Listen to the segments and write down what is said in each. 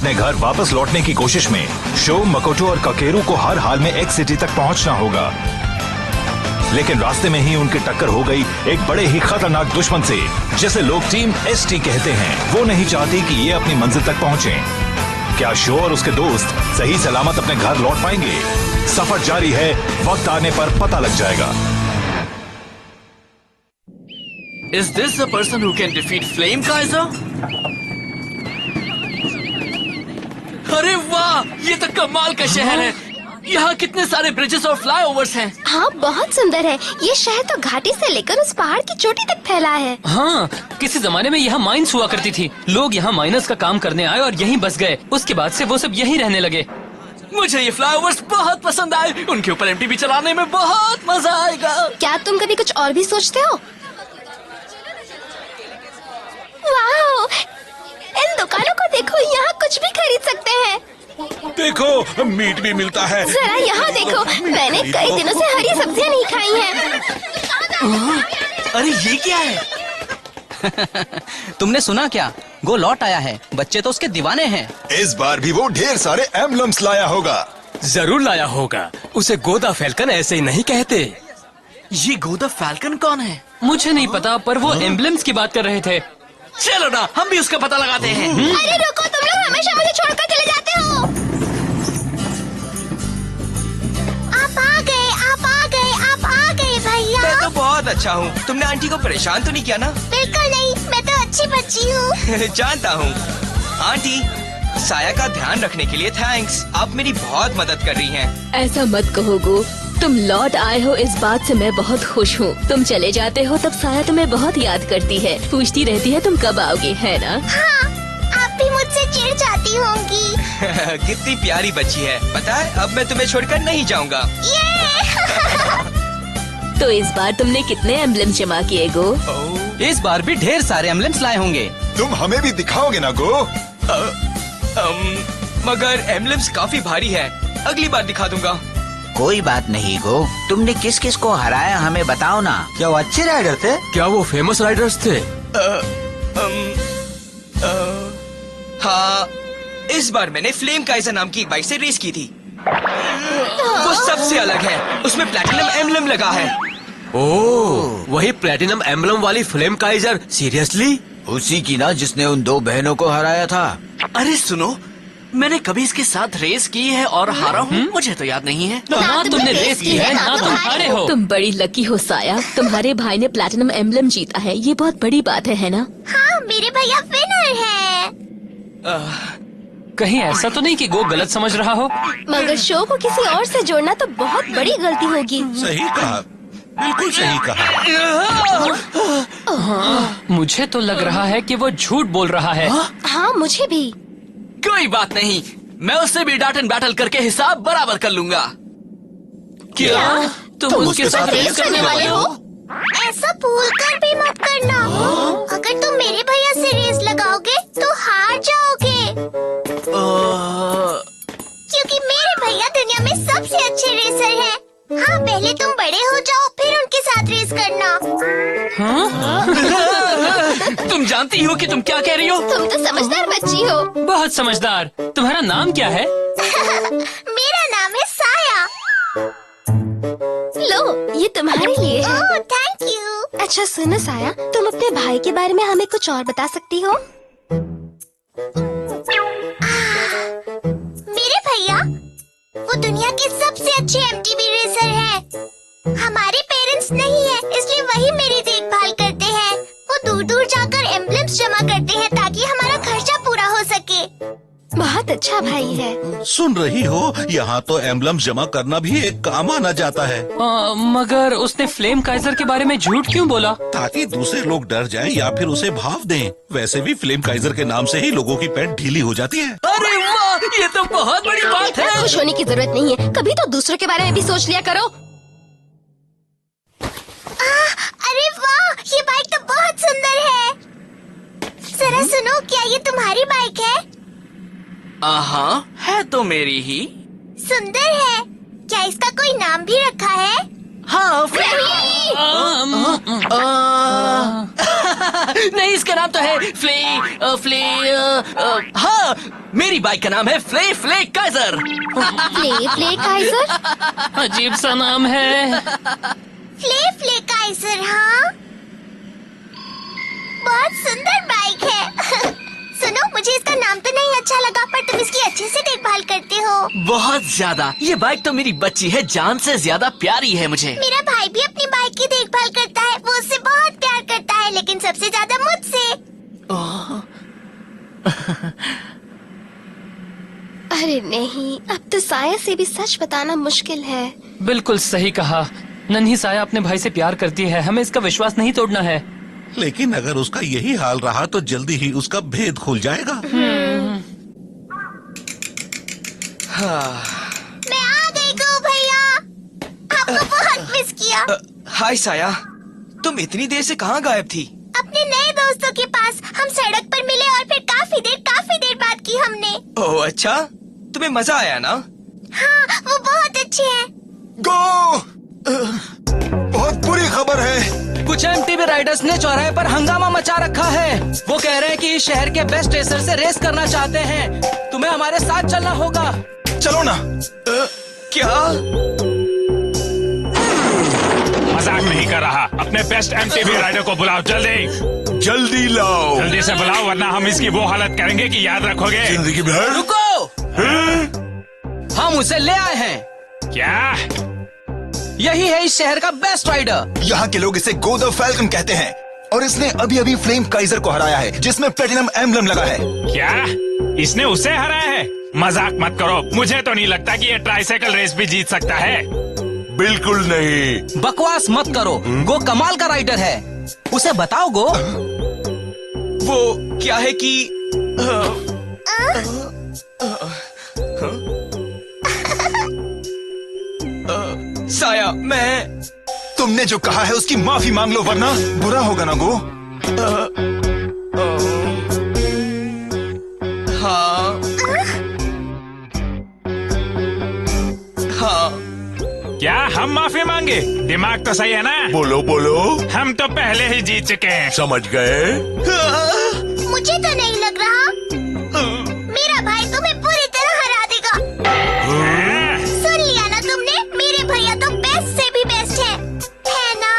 अपने घर वापस लौटने की कोशिश में शो, मकोटो और ककेरू को हर हाल में एक्स सिटी तक पहुंचना होगा। लेकिन रास्ते में ही उनकी टक्कर हो गई एक बड़े ही खतरनाक दुश्मन से, जिसे लोग टीम एसटी कहते हैं। वो नहीं चाहती कि ये अपनी मंजिल तक पहुंचें। क्या शो और उसके दोस्त सही सलामत अपने घर लौट पाएंगे? सफर जारी है, वक्त आने पर पता लग जाएगा। Is this the person who can defeat Flame Kaiser? अरे वाह, ये तो कमाल का शहर है। यहाँ कितने सारे ब्रिजेस और फ्लाईओवर्स हैं। हाँ, बहुत सुंदर है। ये शहर तो घाटी से लेकर उस पहाड़ की चोटी तक फैला है। हाँ, किसी जमाने में यहाँ माइंस हुआ करती थी। लोग यहाँ माइनर्स का काम करने आए और यहीं बस गए। उसके बाद से वो सब यहीं रहने लगे। मुझे ये फ्लाईओवर्स बहुत पसंद आए। उनके ऊपर एमटीबी चलाने में बहुत मजा आएगा। क्या तुम कभी कुछ और भी सोचते हो? वाह, इन दुकानों को देखो, यहाँ कुछ भी खरीद सकते हैं। देखो, मीट भी मिलता है। जरा यहाँ देखो, मैंने कई दिनों से हरी सब्जियाँ नहीं खाई हैं। अरे ये क्या है? तुमने सुना क्या? गो लौट आया है। बच्चे तो उसके दीवाने हैं। इस बार भी वो ढेर सारे एम्बलम्स लाया होगा। जरूर लाया होगा। उसे गोदा फैल्कन ऐसे ही नहीं कहते। ये गोदा फैल्कन कौन है? मुझे नहीं पता, पर वो एम्बलम्स की बात कर रहे थे। चलो ना, हम भी उसका पता लगाते हैं। अरे रुको, तुम लोग हमेशा मुझे छोड़कर चले जाते हो। आप आ गए, आप आ गए, आप आ गए भैया। मैं तो बहुत अच्छा हूँ। तुमने आंटी को परेशान तो नहीं किया ना? बिल्कुल नहीं, मैं तो अच्छी बच्ची हूँ। जानता हूँ। आंटी, साया का ध्यान रखने के लिए थैंक्स। आप मेरी बहुत मदद कर रही हैं। ऐसा मत कहो गो, तुम लौट आए हो इस बात से मैं बहुत खुश हूँ। तुम चले जाते हो तब साया तुम्हें बहुत याद करती है, पूछती रहती है तुम कब आओगे, है ना? हाँ, आप भी मुझसे चिढ़ जाती होंगी। कितनी प्यारी बच्ची है। पता है, अब मैं तुम्हें छोड़कर नहीं जाऊंगा। तो इस बार तुमने कितने एम्बलम जमा किए गो? इस बार भी ढेर सारे एम्बलम्स लाए होंगे। तुम हमें भी दिखाओगे ना गो? मगर एम्बलम्स काफी भारी है। अगली बार दिखा दूंगा। कोई बात नहीं गो, तुमने किस किस को हराया हमें बताओ ना। क्या वो अच्छे राइडर थे? क्या वो फेमस राइडर्स थे? हाँ, इस बार मैंने फ्लेम काइजर नाम की एक बाइक से रेस की थी। वो सबसे अलग है, उसमें प्लैटिनम एम्बलम लगा है। ओह, वही प्लेटिनम एम्बलम वाली फ्लेम काइजर? सीरियसली? उसी की ना जिसने उन दो बहनों को हराया था। अरे सुनो, मैंने कभी इसके साथ रेस की है और हारा हूँ? मुझे तो याद नहीं है। ना तुमने रेस की है, ना तुम हारे हो। तुम बड़ी लकी हो साया, तुम्हारे भाई ने प्लैटिनम एम्बलम जीता है। ये बहुत बड़ी बात है ना? हाँ, मेरे भैया विनर हैं। कहीं ऐसा तो नहीं कि गो गलत समझ रहा हो? मगर शो को किसी और से जोड़ना तो बहुत बड़ी गलती होगी। सही कहा, बिल्कुल सही कहा। मुझे तो लग रहा है कि वो झूठ बोल रहा है। हाँ, मुझे भी। कोई बात नहीं, मैं उससे भी डाट एंड बैटल करके हिसाब बराबर कर लूंगा। क्या तुम उसके साथ रेस करने वाले हो? ऐसा भूलकर भी मत करना। अगर तुम मेरे भैया से रेस लगाओगे तो हार जाओगे। क्योंकि मेरे भैया दुनिया में सबसे अच्छे रेसर हैं। हाँ, पहले तुम बड़े हो जाओ, फिर उनके साथ रेस करना। तुम जानती हो कि तुम क्या कह रही हो? तुम तो समझदार बच्ची हो। बहुत समझदार। तुम्हारा नाम क्या है? मेरा नाम है साया। लो, ये तुम्हारे लिए है। ओह, थैंक यू। अच्छा सुनो साया, तुम अपने भाई के बारे में हमें कुछ और बता सकती हो? मेरे भैया वो दुनिया के सबसे अच्छे एमटीबी रेसर हैं। हमारे पेरेंट्स नहीं है, इसलिए वही मेरी देखभाल करते हैं। वो दूर दूर जाकर एम्बलम्स जमा करते हैं ताकि हमारा खर्चा पूरा हो सके। बहुत अच्छा भाई है। सुन रही हो, यहाँ तो एम्बलम्स जमा करना भी एक काम आना जाता है। मगर उसने फ्लेम काइजर के बारे में झूठ क्यों बोला? ताकि दूसरे लोग डर जाएं या फिर उसे भाव दें। वैसे भी फ्लेम काइजर के नाम से ही लोगों की पैंट ढीली हो जाती है। अरे वाह, ये तो बहुत बड़ी बात है। खुश होने की जरूरत नहीं है, कभी तो दूसरों के बारे में भी सोच लिया करो। अरे वाह, ये बाइक तो बहुत सुंदर है। जरा सुनो, क्या ये तुम्हारी बाइक है? हाँ, है तो मेरी ही। सुंदर है। क्या इसका कोई नाम भी रखा है? हाँ, नहीं, इसका नाम तो है हाँ, मेरी बाइक का नाम है फ्ले काइजर। फ्ले काइजर? अजीब सा नाम है। फ्ले काइजर, हाँ, बहुत सुंदर बाइक है। सुनो, मुझे इसका नाम तो नहीं अच्छा लगा, पर तुम इसकी अच्छे से देखभाल करते हो। बहुत ज्यादा। ये बाइक तो मेरी बच्ची है, जान से ज्यादा प्यारी है मुझे। मेरा भाई भी अपनी बाइक की देखभाल करता है, वो उससे बहुत प्यार करता है, लेकिन सबसे ज्यादा मुझसे। अरे नहीं, अब तो साया से भी सच बताना मुश्किल है। बिल्कुल सही कहा। नन्ही साया अपने भाई से प्यार करती है, हमें इसका विश्वास नहीं तोड़ना है। लेकिन अगर उसका यही हाल रहा तो जल्दी ही उसका भेद खुल जाएगा। मैं आ गई गो भैया, आपको बहुत मिस किया। हाय साया, तुम इतनी देर से कहाँ गायब थी? अपने नए दोस्तों के पास। हम सड़क पर मिले और फिर काफी देर बात की हमने। ओह अच्छा, तुम्हें मजा आया ना? हाँ, वो बहुत अच्छे हैं। गो, बहुत बुरी खबर है। कुछ एमटीबी राइडर्स ने चौराहे पर हंगामा मचा रखा है। वो कह रहे हैं कि इस शहर के बेस्ट रेसर से रेस करना चाहते हैं। तुम्हें हमारे साथ चलना होगा। चलो ना। क्या? मजाक नहीं कर रहा। अपने बेस्ट एमटीबी राइडर को बुलाओ, जल्दी लाओ। जल्दी से बुलाओ, वरना हम इसकी वो हालत करेंगे कि याद रखोगे। जिंदगी भर। रुको, हम उसे ले आए हैं। क्या? यही है इस शहर का बेस्ट राइडर। यहाँ के लोग इसे गो द फैल्कन कहते हैं, और इसने अभी फ्लेम काइजर को हराया है, जिसमें प्लेटिनम एम्बलम लगा है। क्या? इसने उसे हराया है? मजाक मत करो। मुझे तो नहीं लगता कि ये ट्राइसाइकिल रेस भी जीत सकता है। बिल्कुल नहीं। बकवास मत करो। गो कमाल का राइडर है, उसे बताओ गो। वो क्या है कि साया, मैं तुमने जो कहा है उसकी माफी मांग लो, वरना बुरा होगा ना गो। हाँ हाँ। क्या हम माफी मांगे? दिमाग तो सही है ना? बोलो बोलो। हम तो पहले ही जीत चुके हैं। समझ गए? मुझे तो नहीं लग रहा। मेरा भाई तुम्हें पूरी तरह हरा देगा। सुन लिया ना तुमने? मेरे भैया तो बेस्ट से भी बेस्ट है ना?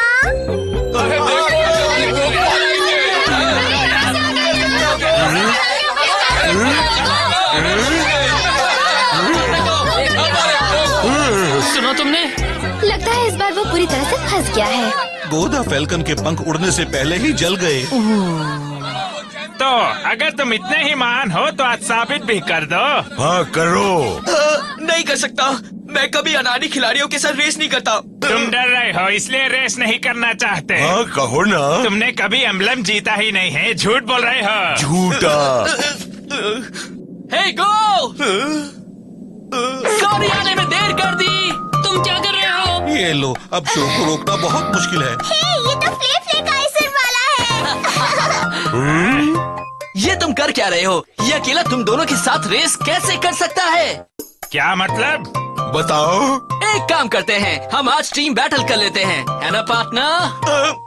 सुनो तुमने? लगता है इस बार वो पूरी तरह से फंस गया है। गो द फैल्कन के पंख उड़ने से पहले ही जल गए। तो अगर तुम इतने ही महान हो तो आज साबित भी कर दो। हाँ करो। नहीं कर सकता। मैं कभी अनाड़ी खिलाड़ियों के साथ रेस नहीं करता। तुम डर रहे हो इसलिए रेस नहीं करना चाहते। हाँ कहो ना। तुमने कभी एम्बलम जीता ही नहीं है, झूठ बोल रहे हो। झूठा। हे गो, सॉरी आने में देर कर दी। तुम क्या कर रहे हो? ये लो, अब शो को रोकना बहुत मुश्किल है। हे, ये तो फ्ले काइजर वाला है। ये तुम कर क्या रहे हो? ये अकेला तुम दोनों के साथ रेस कैसे कर सकता है? क्या मतलब? बताओ। एक काम करते हैं, हम आज टीम बैटल कर लेते हैं, है ना पार्टनर?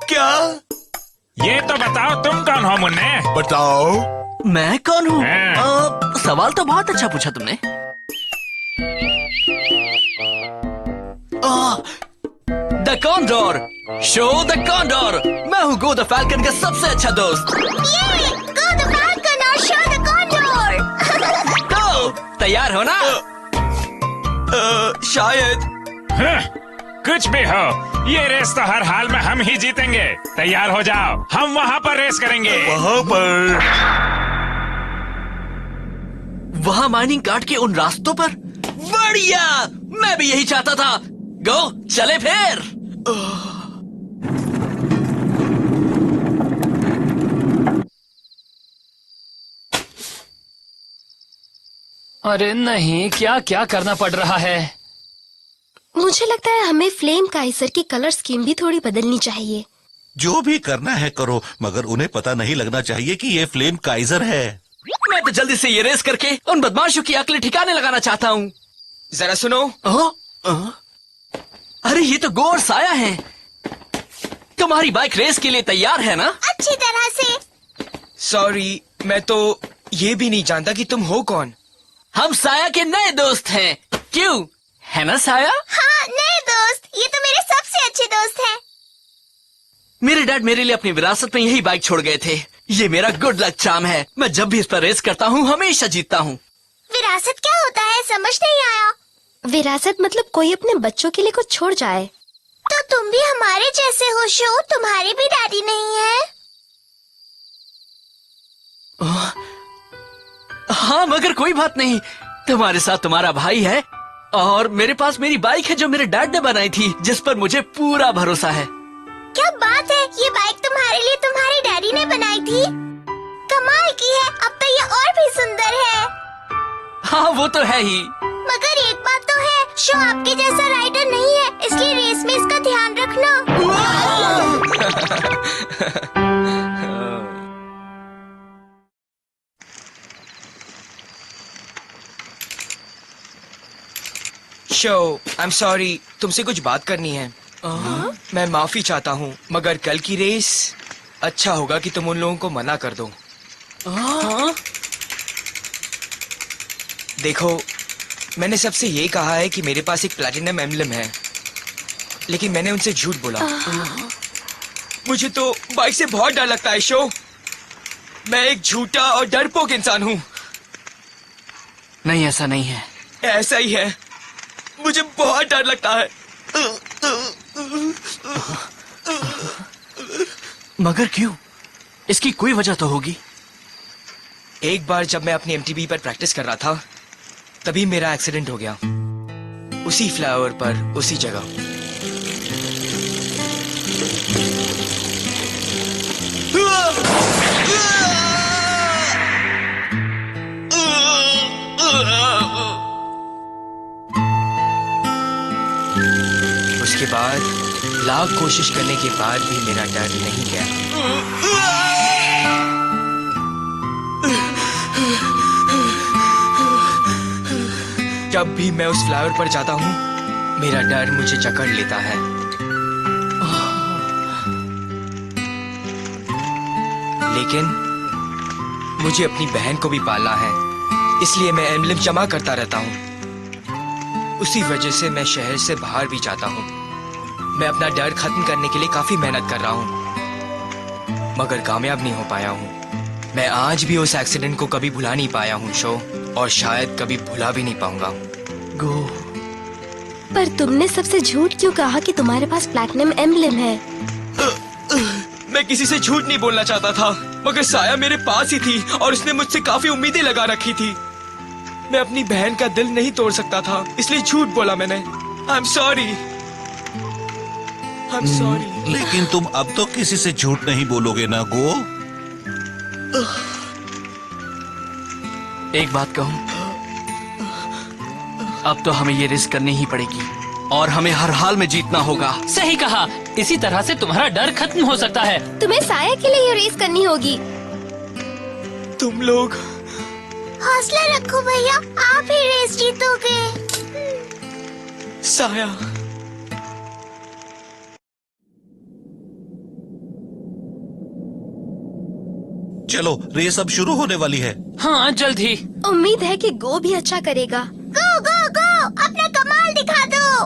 क्या? ये तो बताओ तुम कौन हो मुन्ने? बताओ। मैं कौन हूँ? हाँ। सवाल तो बहुत अच्छा पूछा तुमने। The condor, show the condor. मैं हूँ गो द फैल्कन का सबसे अच्छा दोस्त। ये गो द फैल्कन और शो द कॉन्डोर। तो तैयार हो ना? शायद। कुछ भी हो, ये रेस तो हर हाल में हम ही जीतेंगे। तैयार हो जाओ, हम वहाँ पर रेस करेंगे। वहाँ पर? वहाँ माइनिंग कार्ट के उन रास्तों पर? बढ़िया, मैं भी यही चाहता था। गो, चले फिर। अरे नहीं, क्या क्या करना पड़ रहा है? मुझे लगता है हमें फ्लेम काइजर की कलर स्कीम भी थोड़ी बदलनी चाहिए। जो भी करना है करो, मगर उन्हें पता नहीं लगना चाहिए कि ये फ्लेम काइजर है। मैं तो जल्दी से ये रेस करके उन बदमाशों की अकलें ठिकाने लगाना चाहता हूँ। जरा सुनो। अरे ये तो गो और साया है। तुम्हारी बाइक रेस के लिए तैयार है ना? अच्छी तरह से। सॉरी, मैं तो ये भी नहीं जानता कि तुम हो कौन। हम साया के नए दोस्त हैं। क्यों, है ना साया? हाँ, नए दोस्त। ये तो मेरे सबसे अच्छे दोस्त हैं। मेरे डैड मेरे लिए अपनी विरासत में यही बाइक छोड़ गए थे। ये मेरा गुड लक चार्म है। मैं जब भी इस पर रेस करता हूँ हमेशा जीतता हूँ। विरासत क्या होता है, समझ नहीं आया। विरासत मतलब कोई अपने बच्चों के लिए कुछ छोड़ जाए। तो तुम भी हमारे जैसे हो शो, तुम्हारे भी डैडी नहीं है? हाँ, मगर कोई बात नहीं, तुम्हारे साथ तुम्हारा भाई है और मेरे पास मेरी बाइक है जो मेरे डैड ने बनाई थी, जिस पर मुझे पूरा भरोसा है। क्या बात है, ये बाइक तुम्हारे लिए तुम्हारे डैडी ने बनाई थी? कमाल की है, अब तो ये और भी सुंदर है। हाँ, वो तो है ही। मगर एक बात तो है, शो आपके जैसा राइडर नहीं है, इसलिए रेस में इसका ध्यान रखना। शो, आई एम सॉरी, तुमसे कुछ बात करनी है। मैं माफी चाहता हूँ, मगर कल की रेस अच्छा होगा कि तुम उन लोगों को मना कर दो। देखो, मैंने सबसे ये कहा है कि मेरे पास एक प्लैटिनम एम्बलम है, लेकिन मैंने उनसे झूठ बोला। मुझे तो बाइक से बहुत डर लगता है शो। मैं एक झूठा और डरपोक इंसान हूँ। नहीं, ऐसा नहीं है। ऐसा ही है, मुझे बहुत डर लगता है। मगर क्यों? इसकी कोई वजह तो होगी। एक बार जब मैं अपनी MTB पर प्रैक्टिस कर रहा था, तभी मेरा एक्सीडेंट हो गया, उसी फ्लाईओवर पर, उसी जगह। उसके बाद लाख कोशिश करने के बाद भी मेरा डर नहीं गया। जब भी मैं उस फ्लाईओवर पर जाता हूँ, मेरा डर मुझे जकड़ लेता है। लेकिन मुझे अपनी बहन को भी पालना है, इसलिए मैं एम्बलम जमा करता रहता हूँ। उसी वजह से मैं शहर से बाहर भी जाता हूँ। मैं अपना डर खत्म करने के लिए काफी मेहनत कर रहा हूँ, मगर कामयाब नहीं हो पाया हूँ। मैं आज भी उस एक्सीडेंट को कभी भुला नहीं पाया हूँ शो, और शायद कभी भुला भी नहीं पाऊंगा। गो, पर तुमने सबसे झूठ क्यों कहा कि तुम्हारे पास प्लैटिनम एम्बलम है? मैं किसी से झूठ नहीं बोलना चाहता था, मगर साया मेरे पास ही थी और उसने मुझसे काफी उम्मीदें लगा रखी थी। मैं अपनी बहन का दिल नहीं तोड़ सकता था, इसलिए झूठ बोला मैंने। I am sorry, I am sorry. लेकिन तुम अब तो किसी से झूठ नहीं बोलोगे ना गो? एक बात कहूं, अब तो हमें ये रिस्क करनी ही पड़ेगी और हमें हर हाल में जीतना होगा। सही कहा, इसी तरह से तुम्हारा डर खत्म हो सकता है। तुम्हें साया के लिए ये रेस करनी होगी। तुम लोग हौसला रखो भैया, आप ही रेस जीतोगे। साया, चलो, रेस अब शुरू होने वाली है। हाँ, जल्द ही। उम्मीद है कि गो भी अच्छा करेगा। गो गो गो, अपना कमाल दिखा दो।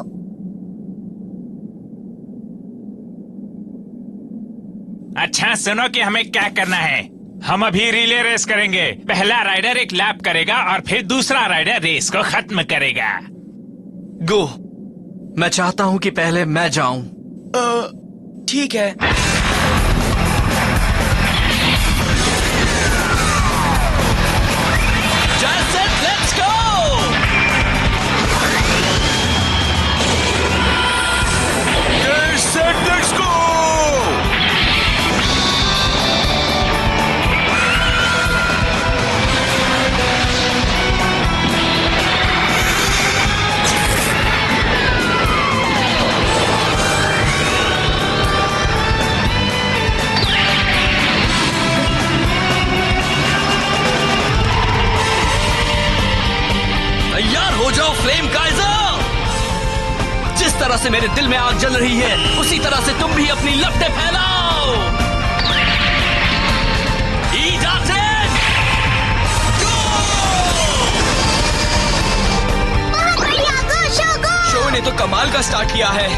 अच्छा सुनो कि हमें क्या करना है। हम अभी रिले रेस करेंगे। पहला राइडर एक लैप करेगा और फिर दूसरा राइडर रेस को खत्म करेगा। गो, मैं चाहता हूँ कि पहले मैं जाऊं। ठीक है। Let's go! Let's go! तरह से मेरे दिल में आग जल रही है, उसी तरह से तुम भी अपनी लपटें फैलाओ। ईजाटेन, बहुत बढ़िया, गो शो गो। शो ने तो कमाल का स्टार्ट किया है।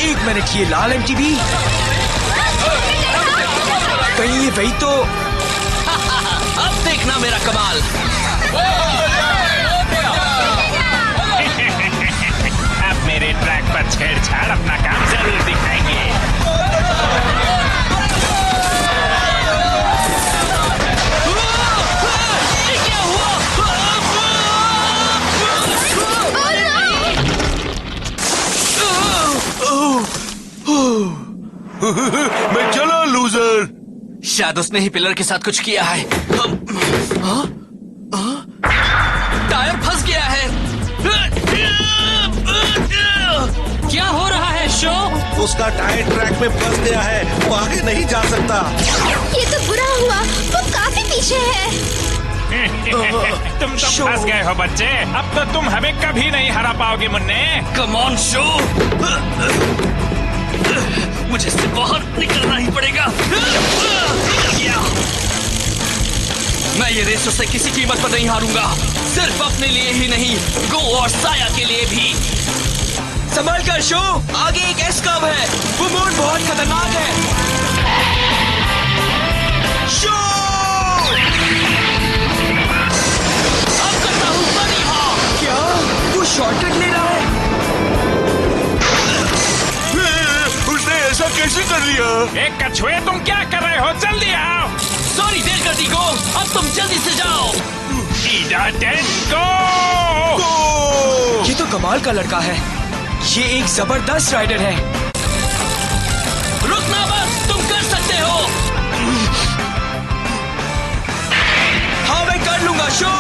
एक मिनट, ये लाल एमटीबी कहीं ये वही तो। अब देखना मेरा कमाल। अब मेरे ट्रैक पर छेड़छाड़ अपना काम जरूर दिखाएंगे। ये क्या हुआ? मैं चला लूजर। शायद उसने ही पिलर के साथ कुछ किया है। टायर फंस गया है। क्या हो रहा है शो? उसका टायर ट्रैक में फंस गया है, वो आगे नहीं जा सकता। ये तो बुरा हुआ, वो काफी पीछे है। तुम तो फंस गए हो बच्चे। अब तो तुम हमें कभी नहीं हरा पाओगे मुन्ने। कम ऑन शो, मुझे इससे बाहर निकलना ही पड़ेगा। निकल गया। मैं ये रेस उससे किसी कीमत पर नहीं हारूंगा, सिर्फ अपने लिए ही नहीं, गो और साया के लिए भी। संभाल कर शो, आगे एक एस कर्व है, वो मोड़ बहुत खतरनाक है। शो, अब करता हूँ बड़ी हाँ। क्या वो शॉर्टकट ले रहा है? उसने ऐसा कैसे कर लिया? एक कछुए, तुम क्या कर रहे हो? जल्दी आओ। सॉरी देर कर दी गो, अब तुम जल्दी से जाओ। ईजाटेन, गो। ये तो कमाल का लड़का है, ये एक जबरदस्त राइडर है। रुकना बस, तुम कर सकते हो। हाँ मैं कर लूंगा show.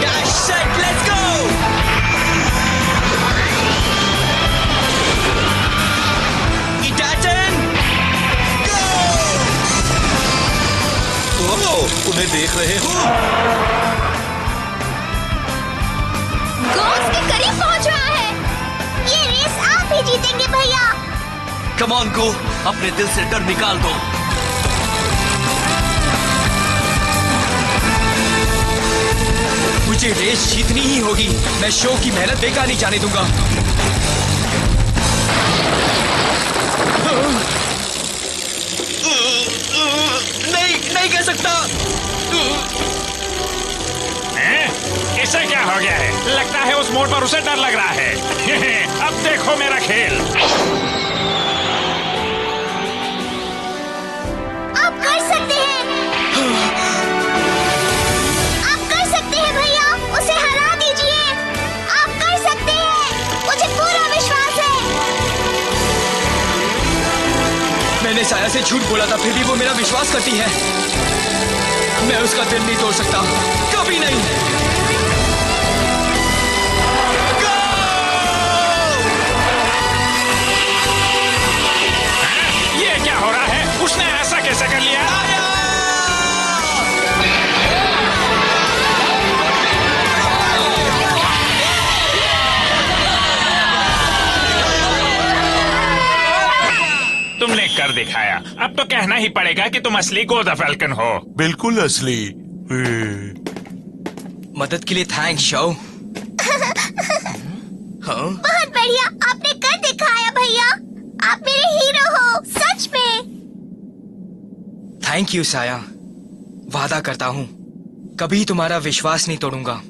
Dash set, let's go. ईजाटेन, गो। ओह, उन्हें देख रहे हो? गोल्स के करीब पहुंच रहा है। ये रेस आप ही जीतेंगे भैया। कम ऑन गो, अपने दिल से डर निकाल दो। मुझे रेस जीतनी ही होगी, मैं शो की मेहनत बेकार नहीं जाने दूंगा। नहीं कर सकता। इसे क्या हो गया है? लगता है उस मोड़ पर उसे डर लग रहा है। अब देखो मेरा खेल। आप कर सकते हैं। आप कर सकते हैं भैया, उसे हरा दीजिए। आप कर सकते हैं, मुझे पूरा विश्वास है। मैंने साया से झूठ बोला था, फिर भी वो मेरा विश्वास करती है। मैं उसका दिल नहीं तोड़ सकता, कभी नहीं। ये क्या हो रहा है? उसने ऐसा कैसे कर लिया? तुमने कर दिखाया। अब तो कहना ही पड़ेगा कि तुम असली गो द फैल्कन हो। बिल्कुल असली। मदद के लिए थैंक्स शो। हाँ? बहुत बढ़िया, आपने कर दिखाया भैया। आप मेरे हीरो हो, सच में। थैंक यू साया, वादा करता हूँ कभी तुम्हारा विश्वास नहीं तोड़ूंगा।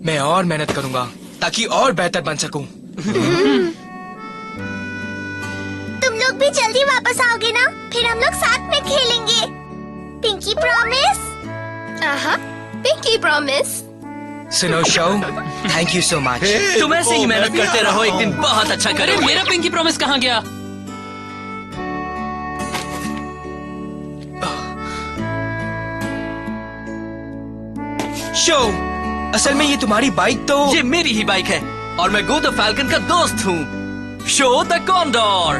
मैं और मेहनत करूंगा ताकि और बेहतर बन सकूं। तुम लोग भी जल्दी वापस आओगे ना? फिर हम लोग साथ में खेलेंगे। Pinky promise? Pinky promise. सुनो शो, थैंक यू सो मच। तुम ऐसे ही मेहनत करते रहो, एक दिन बहुत अच्छा करोगे। मेरा पिंकी प्रॉमिस कहाँ गया? शो, असल में ये तुम्हारी बाइक तो। ये मेरी ही बाइक है और मैं गो द फैल्कन का दोस्त हूँ, शो द कॉन्डोर।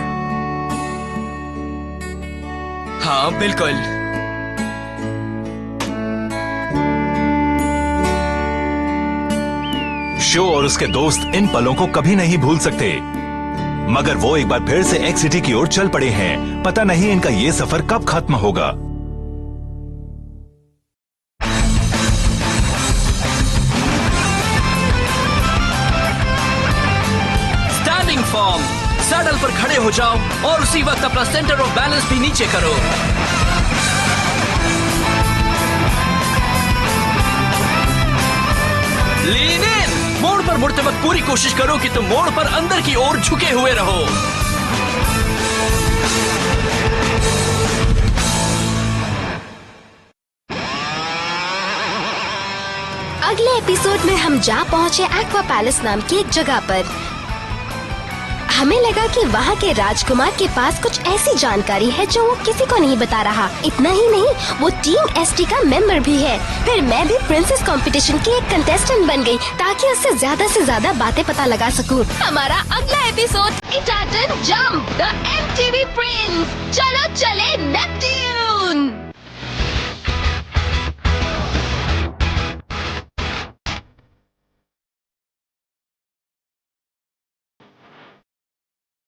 हाँ बिल्कुल। शो और उसके दोस्त इन पलों को कभी नहीं भूल सकते, मगर वो एक बार फिर से एक्स सिटी की ओर चल पड़े हैं। पता नहीं इनका ये सफर कब खत्म होगा। स्टैंडिंग फॉर्म, सैडल पर खड़े हो जाओ और उसी वक्त अपना सेंटर ऑफ बैलेंस भी नीचे करो। लीन इन, मोड़ पर मुड़ते वक्त पूरी कोशिश करो कि तुम मोड़ पर अंदर की ओर झुके हुए रहो। अगले एपिसोड में हम जा पहुँचे एक्वा पैलेस नाम की एक जगह पर। हमें लगा कि वहाँ के राजकुमार के पास कुछ ऐसी जानकारी है जो वो किसी को नहीं बता रहा। इतना ही नहीं, वो टीम एसटी का मेंबर भी है। फिर मैं भी प्रिंसेस कंपटीशन की एक कंटेस्टेंट बन गई ताकि उससे ज्यादा बातें पता लगा सकूं। हमारा अगला एपिसोड इटाटन जंप द एमटीवी प्रिंस।